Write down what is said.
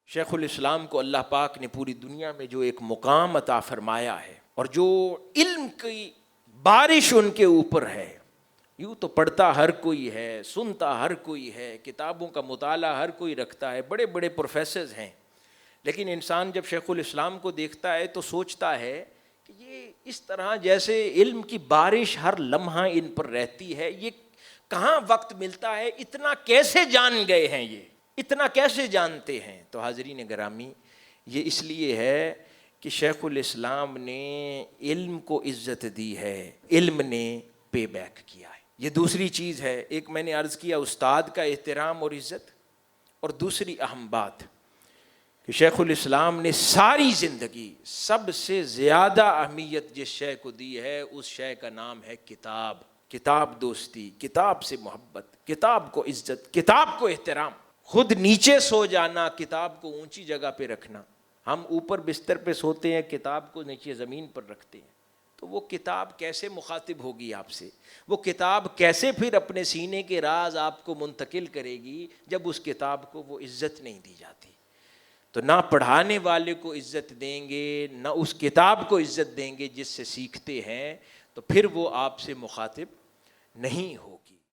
شیخ الاسلام کو اللہ پاک نے پوری دنیا میں جو ایک مقام عطا فرمایا ہے اور جو علم کی بارش ان کے اوپر ہے، یوں تو پڑھتا ہر کوئی ہے، سنتا ہر کوئی ہے، کتابوں کا مطالعہ ہر کوئی رکھتا ہے، بڑے بڑے پروفیسرز ہیں، لیکن انسان جب شیخ الاسلام کو دیکھتا ہے تو سوچتا ہے کہ یہ اس طرح جیسے علم کی بارش ہر لمحہ ان پر رہتی ہے، یہ کہاں وقت ملتا ہے، اتنا کیسے جان گئے ہیں، یہ اتنا کیسے جانتے ہیں؟ تو حاضرین گرامی، یہ اس لیے ہے کہ شیخ الاسلام نے علم کو عزت دی ہے، علم نے پے بیک کیا ہے۔ یہ دوسری چیز ہے، ایک میں نے عرض کیا استاد کا احترام اور عزت، اور دوسری اہم بات کہ شیخ الاسلام نے ساری زندگی سب سے زیادہ اہمیت جس شے کو دی ہے، اس شے کا نام ہے کتاب، کتاب دوستی، کتاب سے محبت، کتاب کو عزت، کتاب کو احترام، خود نیچے سو جانا، کتاب کو اونچی جگہ پہ رکھنا۔ ہم اوپر بستر پہ سوتے ہیں، کتاب کو نیچے زمین پر رکھتے ہیں، تو وہ کتاب کیسے مخاطب ہوگی آپ سے؟ وہ کتاب کیسے پھر اپنے سینے کے راز آپ کو منتقل کرے گی جب اس کتاب کو وہ عزت نہیں دی جاتی؟ تو نہ پڑھانے والے کو عزت دیں گے، نہ اس کتاب کو عزت دیں گے جس سے سیکھتے ہیں، تو پھر وہ آپ سے مخاطب نہیں ہوگا۔